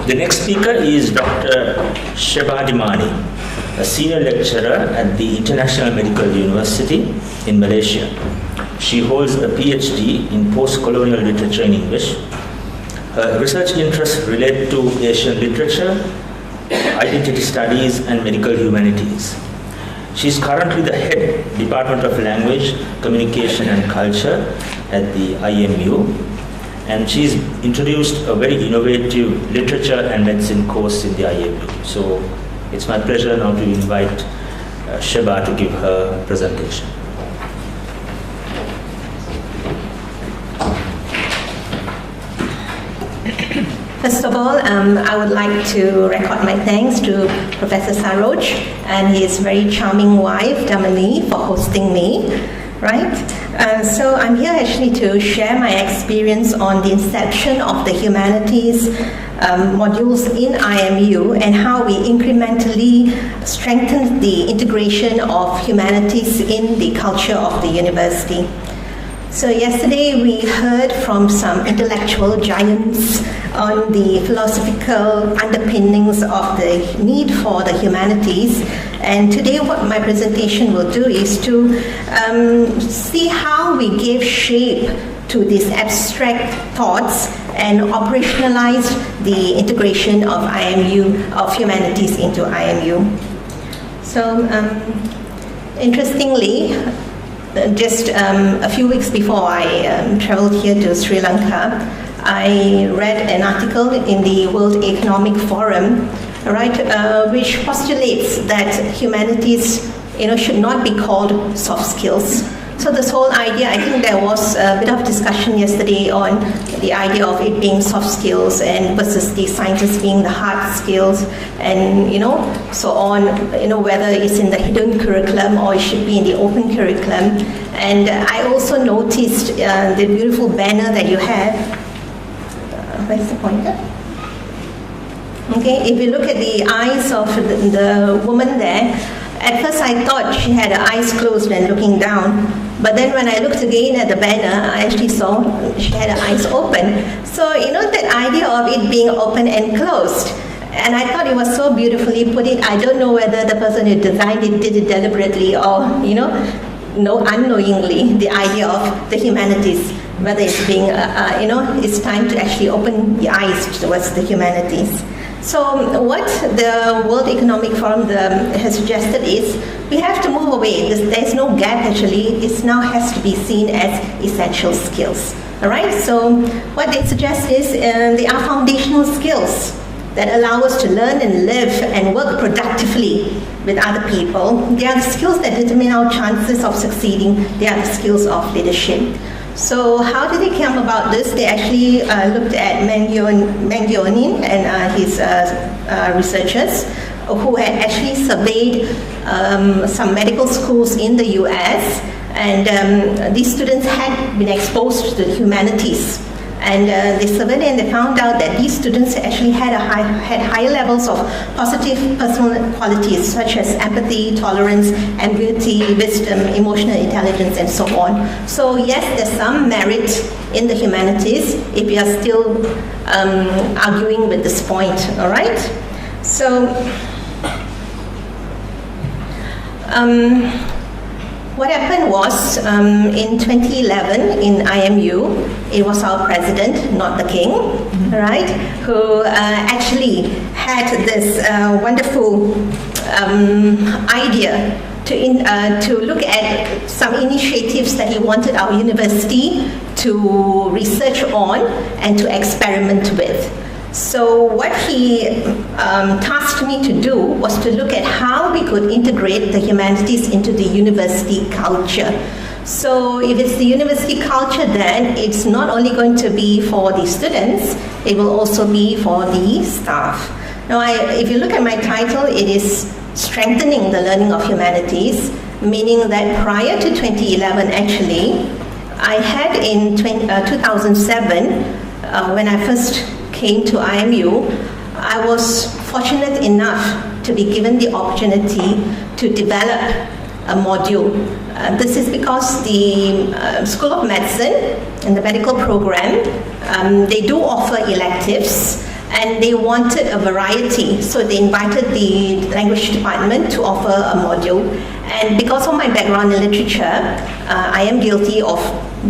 The next speaker is Dr. Sheba DMani, a senior lecturer at the International Medical University in Malaysia. She holds a PhD in post-colonial literature in English. Her research interests relate to Asian literature, identity studies, and medical humanities. She is currently the head Department of Language, Communication and Culture at the IMU, and she's introduced a very innovative literature and medicine course in the IMU. So it's my pleasure now to invite Sheba to give her presentation. First of all, I would like to record my thanks to Professor Saroj and his very charming wife, DMani, for hosting me, right? So I'm here actually to share my experience on the inception of the humanities modules in IMU and how we incrementally strengthened the integration of humanities in the culture of the university. So yesterday we heard from some intellectual giants on the philosophical underpinnings of the need for the humanities, and today what my presentation will do is to see how we gave shape to these abstract thoughts and operationalized the integration of IMU, of humanities into IMU. So interestingly, just a few weeks before I traveled here to Sri Lanka, I read an article in the World Economic Forum, right, which postulates that humanities, should not be called soft skills. So this whole idea, I think there was a bit of discussion yesterday on the idea of it being soft skills and versus the scientists being the hard skills, and so on, whether it's in the hidden curriculum or it should be in the open curriculum. And I also noticed the beautiful banner that you have. Where's the pointer? Okay, if you look at the eyes of the woman there, at first I thought she had her eyes closed and looking down, but then when I looked again at the banner, I actually saw she had her eyes open. So, that idea of it being open and closed, and I thought it was so beautifully put it. I don't know whether the person who designed it did it deliberately or, unknowingly, the idea of the humanities, whether it's being, it's time to actually open your eyes towards the humanities. So what the World Economic Forum has suggested is we have to move away. There's no gap actually. It now has to be seen as essential skills. All right. So what they suggest is they are foundational skills that allow us to learn and live and work productively with other people. They are the skills that determine our chances of succeeding. They are the skills of leadership. So how did they come about this? They actually looked at Mangionin and his researchers who had actually surveyed some medical schools in the US, and these students had been exposed to the humanities. And they surveyed and they found out that these students actually had higher levels of positive personal qualities such as empathy, tolerance, ambiguity, wisdom, emotional intelligence, and so on. So yes, there's some merit in the humanities if we are still arguing with this point, all right? So what happened was, in 2011 in IMU, it was our president, not the king, right, who actually had this wonderful idea to look at some initiatives that he wanted our university to research on and to experiment with. So what he tasked me to do was to look at how we could integrate the humanities into the university culture. So if it's the university culture, then it's not only going to be for the students, it will also be for the staff. Now, if you look at my title, it is Strengthening the Learning of Humanities, meaning that prior to 2011, actually, I had in 2007, when I first came to IMU, I was fortunate enough to be given the opportunity to develop a module. This is because the School of Medicine and the medical program, they do offer electives and they wanted a variety, so they invited the language department to offer a module. And because of my background in literature, I am guilty of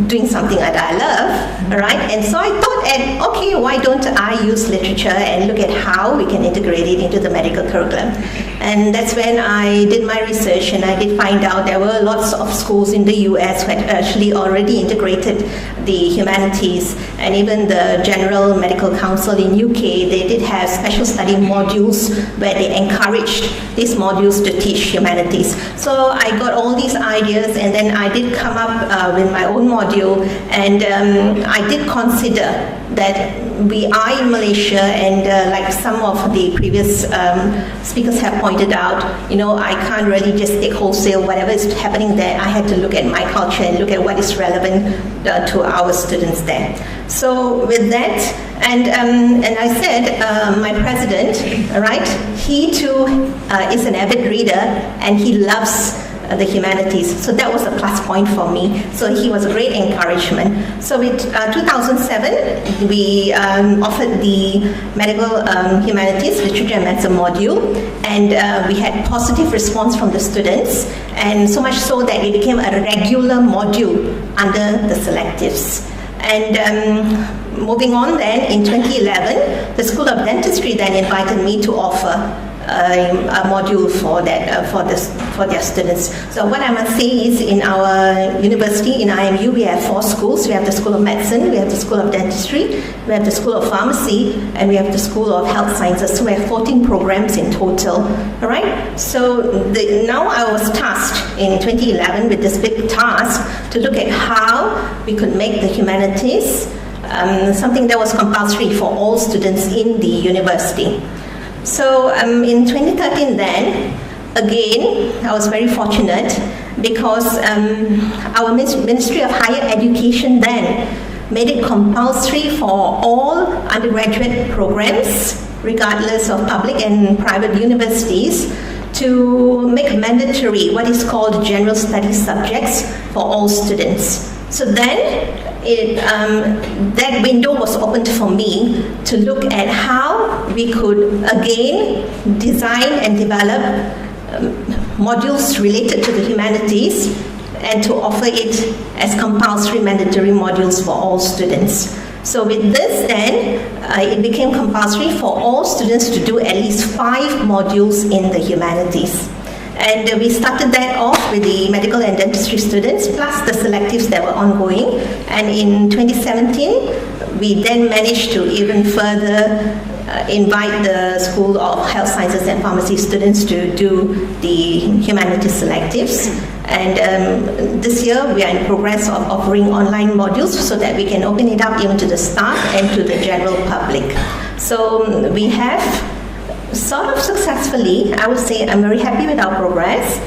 doing something that I love, right? And so I thought, okay, why don't I use literature and look at how we can integrate it into the medical curriculum? And that's when I did my research, and I did find out there were lots of schools in the US who had actually already integrated the humanities, and even the General Medical Council in UK, they did have special study modules where they encouraged these modules to teach humanities. So I got all these ideas, and then I did come up with my own module, and I did consider that we are in Malaysia, and like some of the previous speakers have pointed out, I can't really just take wholesale whatever is happening there. I had to look at my culture and look at what is relevant to our students there. So with that, and I said, my president, right, he too is an avid reader, and he loves the humanities. So that was a plus point for me. So he was a great encouragement. So in 2007, we offered the medical humanities, literature and medicine module, and we had positive response from the students, and so much so that it became a regular module under the selectives. And moving on then, in 2011, the School of Dentistry then invited me to offer a module for that for their students. So what I must say is, in our university, in IMU, we have 4 schools. We have the School of Medicine, we have the School of Dentistry, we have the School of Pharmacy, and we have the School of Health Sciences. So we have 14 programs in total. All right. So now I was tasked in 2011 with this big task to look at how we could make the humanities something that was compulsory for all students in the university. So in 2013 then, again, I was very fortunate because our Ministry of Higher Education then made it compulsory for all undergraduate programs, regardless of public and private universities, to make mandatory what is called general studies subjects for all students. So then, that window was opened for me to look at how we could again design and develop modules related to the humanities and to offer it as compulsory mandatory modules for all students. So with this then, it became compulsory for all students to do at least 5 modules in the humanities. And we started that off with the medical and dentistry students, plus the selectives that were ongoing. And in 2017, we then managed to even further invite the School of Health Sciences and Pharmacy students to do the humanities selectives. And this year, we are in progress of offering online modules so that we can open it up even to the staff and to the general public. So we have sort of successfully, I would say I'm very happy with our progress,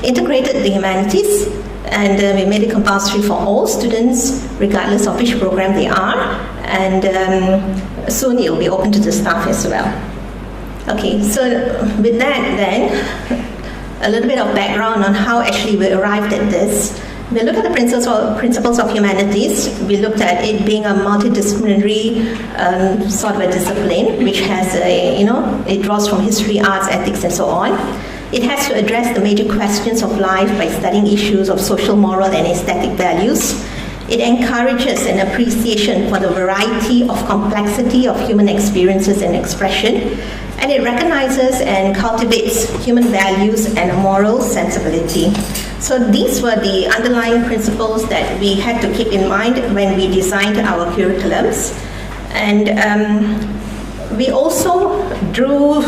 integrated the humanities, and we made it compulsory for all students, regardless of which program they are, and soon it will be open to the staff as well. Okay, so with that then, a little bit of background on how actually we arrived at this. We looked at the principles of humanities. We looked at it being a multidisciplinary sort of a discipline, which has it draws from history, arts, ethics, and so on. It has to address the major questions of life by studying issues of social, moral, and aesthetic values. It encourages an appreciation for the variety of complexity of human experiences and expression, and it recognizes and cultivates human values and a moral sensibility. So these were the underlying principles that we had to keep in mind when we designed our curriculums. And we also drew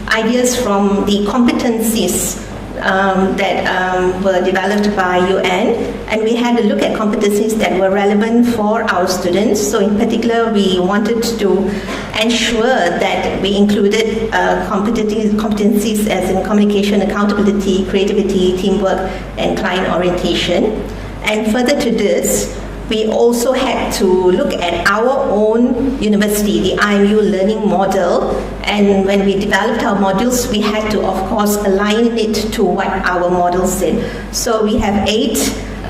ideas from the competencies that were developed by UN, and we had a look at competencies that were relevant for our students. So in particular, we wanted to ensure that we included competencies as in communication, accountability, creativity, teamwork, and client orientation. And further to this, we also had to look at our own university, the IMU learning model, and when we developed our modules, we had to, of course, align it to what our model said. So we have 8,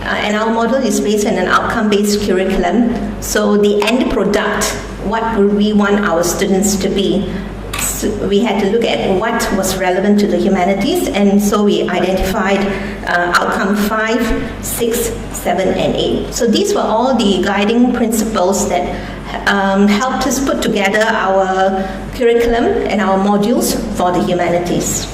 and our model is based on an outcome-based curriculum. So the end product what would we want our students to be. So we had to look at what was relevant to the humanities, and so we identified outcome 5, 6, 7, and 8. So these were all the guiding principles that helped us put together our curriculum and our modules for the humanities.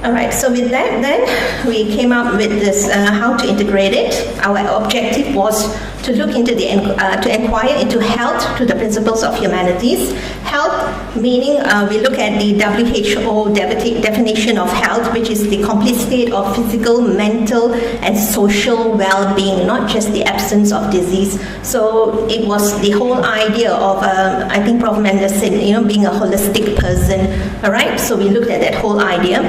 All right, so with that, then we came up with this how to integrate it. Our objective was to look into to inquire into health to the principles of humanities. Health meaning we look at the WHO definition of health, which is the complete state of physical, mental, and social well-being, not just the absence of disease. So it was the whole idea of, I think Prof. Mendes said, being a holistic person. All right, so we looked at that whole idea.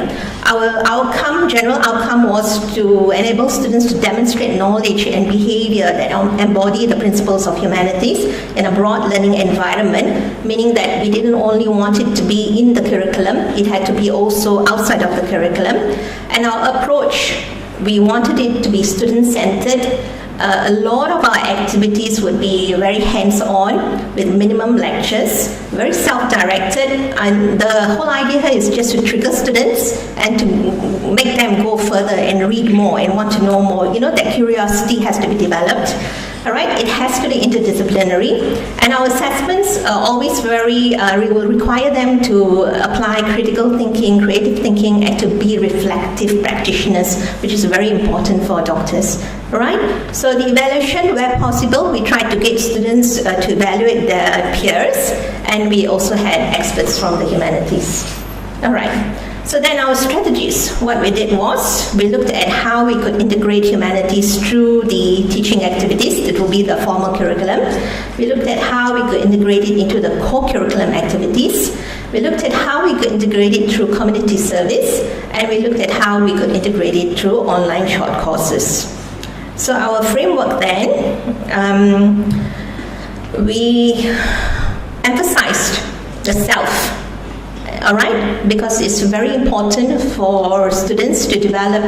Our general outcome was to enable students to demonstrate knowledge and behavior that embody the principles of humanities in a broad learning environment, meaning that we didn't only want it to be in the curriculum, it had to be also outside of the curriculum. And our approach, we wanted it to be student-centered. A lot of our activities would be very hands-on with minimum lectures, very self-directed, and the whole idea here is just to trigger students and to make them go further and read more and want to know more. That curiosity has to be developed. All right, it has to be interdisciplinary, and our assessments are always we will require them to apply critical thinking, creative thinking, and to be reflective practitioners, which is very important for doctors. All right, so the evaluation, where possible, we tried to get students to evaluate their peers, and we also had experts from the humanities. All right. So then our strategies, what we did was, we looked at how we could integrate humanities through the teaching activities, that will be the formal curriculum. We looked at how we could integrate it into the co-curriculum activities. We looked at how we could integrate it through community service, and we looked at how we could integrate it through online short courses. So our framework then, we emphasized the self. All right, because it's very important for students to develop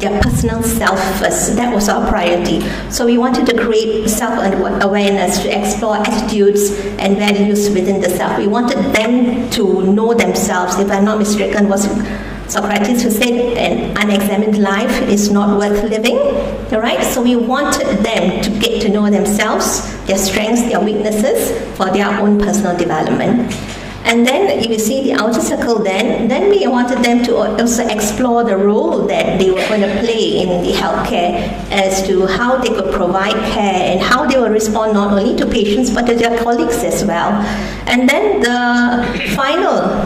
their personal self first. That was our priority. So we wanted to create self-awareness, to explore attitudes and values within the self. We wanted them to know themselves. If I'm not mistaken, was Socrates who said, an unexamined life is not worth living. All right, so we wanted them to get to know themselves, their strengths, their weaknesses, for their own personal development. And then, if you see the outer circle, then we wanted them to also explore the role that they were going to play in the healthcare, as to how they could provide care and how they will respond not only to patients but to their colleagues as well. And then the final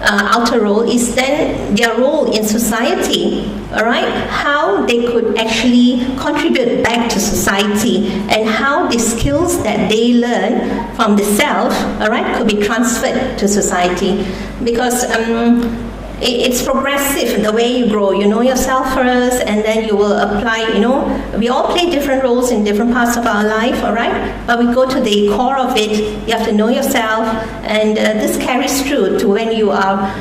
outer role is then their role in society, all right? How they could actually contribute back to society, and how the skills that they learn from the self, all right, could be transferred to society. Because it's progressive, the way you grow. You know yourself first, and then you will apply, we all play different roles in different parts of our life, all right? But we go to the core of it. You have to know yourself, and this carries through to when you are,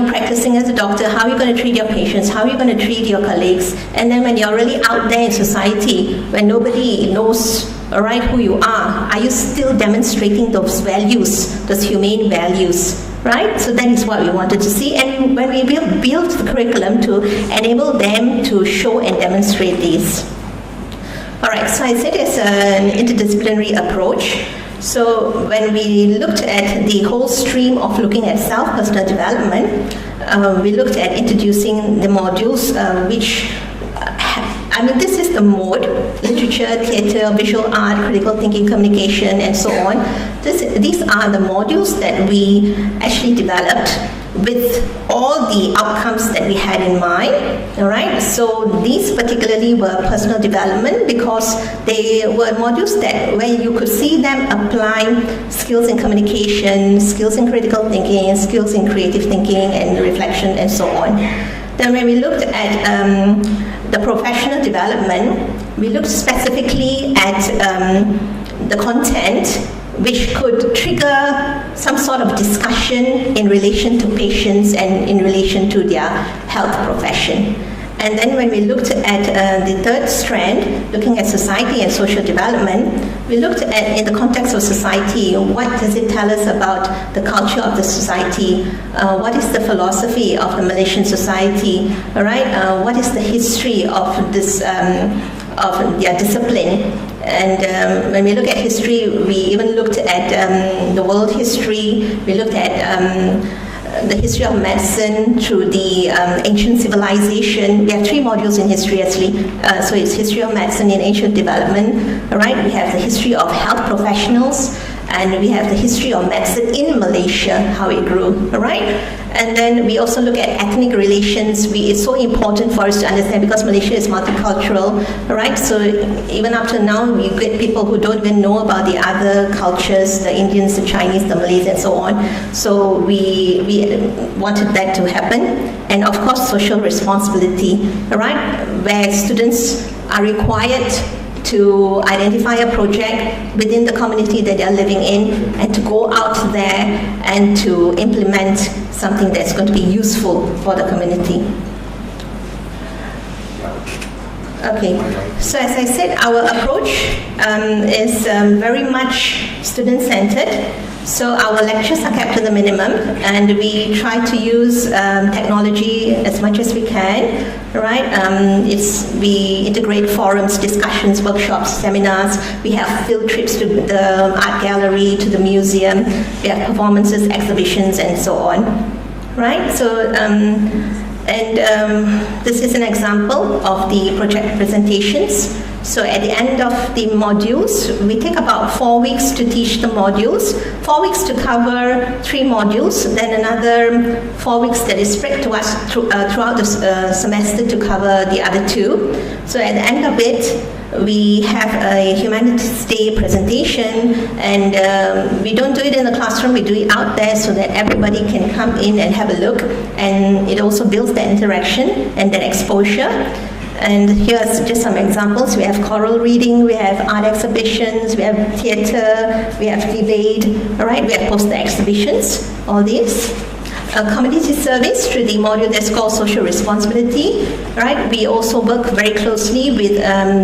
practicing as a doctor, how are you going to treat your patients, how are you going to treat your colleagues, and then when you're really out there in society, when nobody knows, all right, who you are you still demonstrating those values, those humane values? Right? So that is what we wanted to see, and when we built the curriculum to enable them to show and demonstrate these. All right, so I said it's an interdisciplinary approach. So when we looked at the whole stream of looking at self-personal development, we looked at introducing the modules which this is the mode: literature, theatre, visual art, critical thinking, communication, and so on. These are the modules that we actually developed with all the outcomes that we had in mind, all right? So these particularly were personal development, because they were modules that where you could see them applying skills in communication, skills in critical thinking, skills in creative thinking and reflection, and so on. Then when we looked at the professional development, we looked specifically at the content which could trigger some sort of discussion in relation to patients and in relation to their health profession. And then when we looked at the third strand, looking at society and social development, we looked at, in the context of society, what does it tell us about the culture of the society? What is the philosophy of the Malaysian society? All right? What is the history of this of their discipline? And when we look at history, we even looked at the world history. We looked at the history of medicine through the ancient civilization. We have 3 modules in history actually. So it's history of medicine in ancient development. All right, we have the history of health professionals, and we have the history of medicine in Malaysia, how it grew. All right, and then we also look at ethnic relations. It's so important for us to understand because Malaysia is multicultural. All right, so even up to now, we get people who don't even know about the other cultures, the Indians, the Chinese, the Malays, and so on. So we wanted that to happen, and of course, social responsibility. All right, where students are required to identify a project within the community that they're living in and to go out there and to implement something that's going to be useful for the community. Okay, so as I said, our approach is very much student-centered. So our lectures are kept to the minimum, and we try to use technology as much as we can, right? We integrate forums, discussions, workshops, seminars. We have field trips to the art gallery, to the museum. We have performances, exhibitions, and so on, right? So, this is an example of the project presentations. So at the end of the modules, we take about 4 weeks to teach the modules, 4 weeks to cover 3 modules, then another 4 weeks that is spread to us throughout the semester to cover the other 2. So at the end of it, we have a Humanities Day presentation, and we don't do it in the classroom, we do it out there so that everybody can come in and have a look, and it also builds that interaction and that exposure. And here's just some examples. We have choral reading, we have art exhibitions, we have theatre, we have debate, all right? We have poster exhibitions, all these. Community service through the module that's called social responsibility, right? We also work very closely with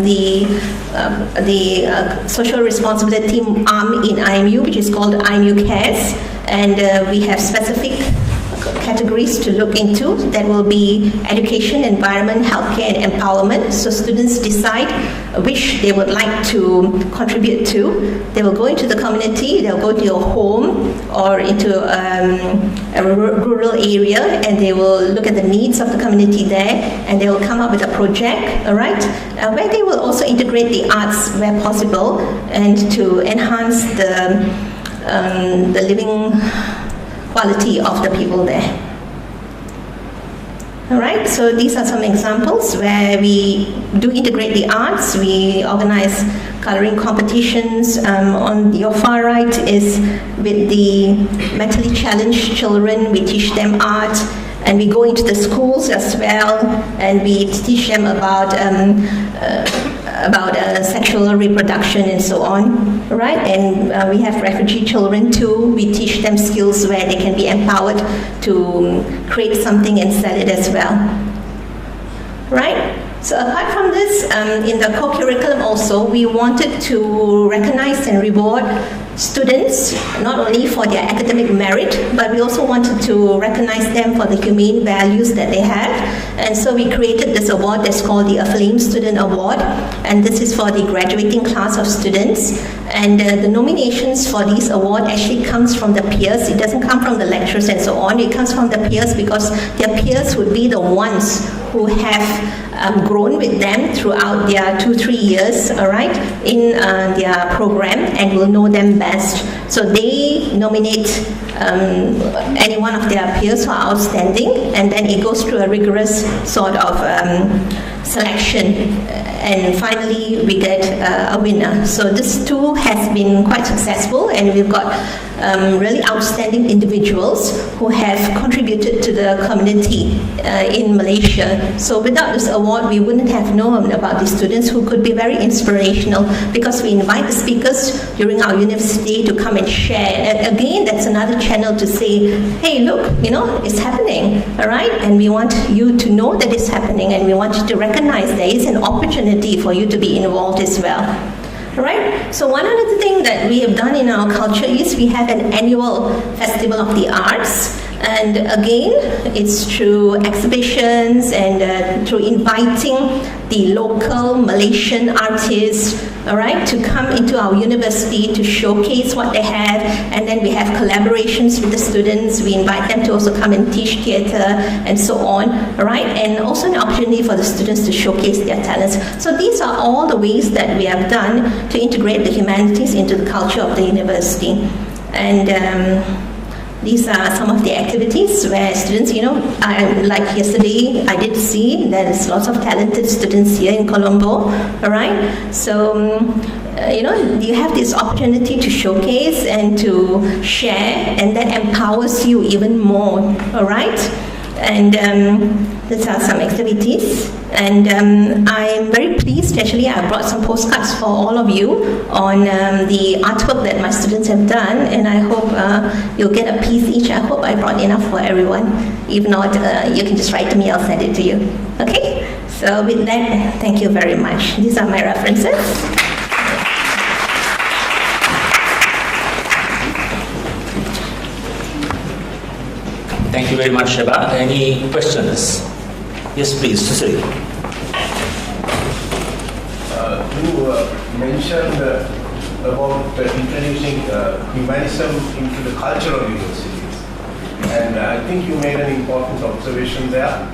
the social responsibility arm in IMU, which is called IMU Cares, and we have specific categories to look into that will be education, environment, healthcare, and empowerment. So students decide which they would like to contribute to. They will go into the community, they'll go to your home or into a rural area, and they will look at the needs of the community there, and they will come up with a project, all right, where they will also integrate the arts where possible and to enhance the living quality of the people there. All right, so these are some examples where we do integrate the arts. We organize coloring competitions. On your far right is with the mentally challenged children. We teach them art, and we go into the schools as well, and we teach them about sexual reproduction and so on, right? And we have refugee children too. We teach them skills where they can be empowered to create something and sell it as well, right? So apart from this, in the co-curriculum also, we wanted to recognize and reward students, not only for their academic merit, but we also wanted to recognize them for the humane values that they have. And so we created this award that's called the Aflame Student Award, and this is for the graduating class of students. And the nominations for this award actually comes from the peers. It doesn't come from the lecturers and so on. It comes from the peers because their peers would be the ones who have grown with them throughout their 2-3 years, all right, in their program, and will know them best. So they nominate any one of their peers who are outstanding, and then it goes through a rigorous sort of selection, and finally we get a winner. So this too has been quite successful, and we've got really outstanding individuals who have contributed to the community in Malaysia. So without this award, we wouldn't have known about these students who could be very inspirational, because we invite the speakers during our university to come and share. And again, that's another channel to say, hey, look, it's happening, all right? And we want you to know that it's happening, and we want you to recognize there is an opportunity for you to be involved as well. All right? So one other thing that we have done in our culture is we have an annual Festival of the Arts. And again, it's through exhibitions and through inviting the local Malaysian artists, all right, to come into our university to showcase what they have. And then we have collaborations with the students. We invite them to also come and teach theatre and so on, all right? And also an opportunity for the students to showcase their talents. So these are all the ways that we have done to integrate the humanities into the culture of the university. And these are some of the activities where students, like yesterday, I did see there's lots of talented students here in Colombo, all right? So, you have this opportunity to showcase and to share, and that empowers you even more, all right? And these are some activities. And I'm very pleased, actually, I brought some postcards for all of you on the artwork that my students have done, and I hope you'll get a piece each. I hope I brought enough for everyone. If not, you can just write to me, I'll send it to you. Okay? So with that, thank you very much. These are my references. Thank you very much, Sheba. Any questions? Yes, please, Susiri. You mentioned about introducing humanism into the culture of universities. And I think you made an important observation there,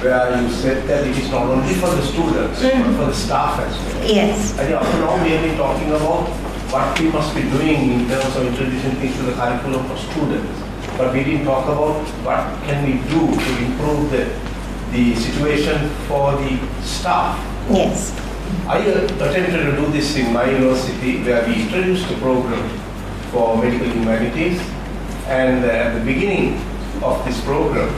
where you said that it is not only for the students, but for the staff as well. Yes. I think up to now we have been talking about what we must be doing in terms of introducing things to the curriculum for students. But we didn't talk about what can we do to improve the situation for the staff. Yes. I attempted to do this in my university, where we introduced a program for medical humanities, and at the beginning of this program,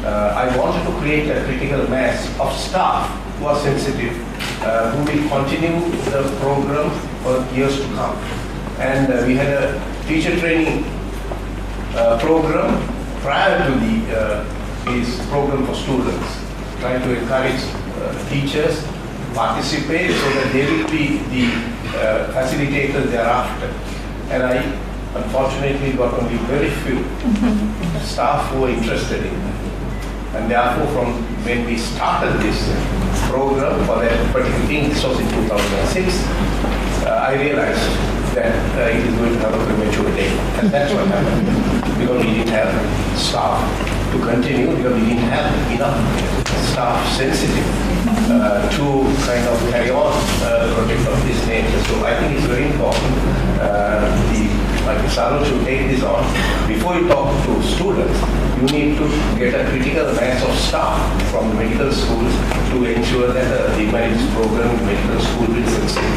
I wanted to create a critical mass of staff who are sensitive, who will continue the program for years to come. And we had a teacher training program prior to this program for students, trying to encourage teachers participate so that they will be the facilitators thereafter. And I unfortunately got only very few staff who were interested in that. And therefore, from when we started this program for that particular thing, this was in 2006, I realized that it is going to have a premature day. And that's what happened. Because we didn't have staff to continue, because we didn't have enough staff sensitive to kind of carry on a project of this nature. So I think it's very important. Like Salo should take this on. Before you talk to students, you need to get a critical mass of staff from the medical schools to ensure that the humanities program, medical school will succeed.